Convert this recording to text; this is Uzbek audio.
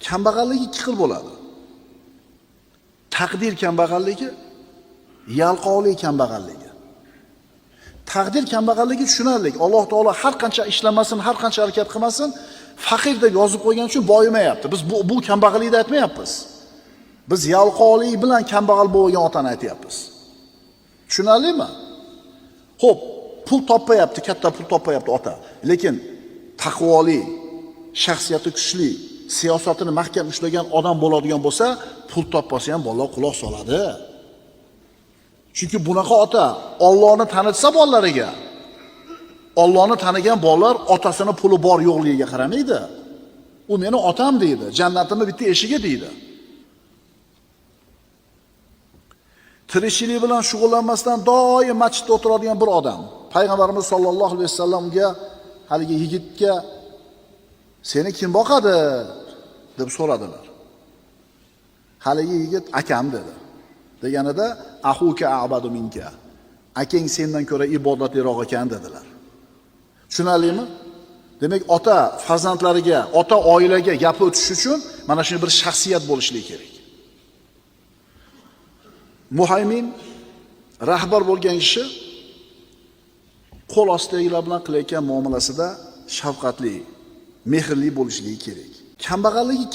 Kambag'allik ikki xil bo'ladi. Taqdir kambag'alligi, yalqovlik kambag'alligi. Taqdir kambag'alligi tushunarli. Alloh taolo har qancha ishlamasin, har qancha harakat qilmasin, faqir deb yozib qo'ygan uchun boyimayapti. Biz bu kambag'allikni aytmayapmiz. Biz yalqovlik bilan kambag'al bo'lgan otani aytyapmiz. Tushunarlimi? Xo'p, pul topmayapti, katta pul topmayapti ota. Lekin taqvoli, shaxsiyati kuchli, siyosatini mahkam ushlagan odam bo'ladigan bo'lsa, pul topmasa ham bolalar quloq soladi. Chunki bunaqa ota Allohni tanitsa bolalariga, Allohni tanigan bolalar otasini puli bor yo'qligiga qaramaydi. U meni otam deydi, jannatimni bitta eshigi deydi. Tirikchilik bilan shug'ullanmasdan doim masjidda o'tiradigan bir odam. Payg'ambarimiz sollallohu alayhi vasallamga haligi yigitga seni kim boqadi deb so'radilar. Haligi yigit akam dedi. Deganida ahuka a'badu minka. Akang sendan ko'ra ibodatliroq ekan dedilar. Tushunarlimi? Demak, ota farzandlariga, ota oilaga gapi o'tish uchun mana shunday bir shaxsiyat bo'lishi kerak. Muhaymin rahbar bo'lgan kishi qo'l ostidagilar bilan qilayotgan muomalasida shafqatli, mehrli bo'lishligi kerak. Kambag'alligi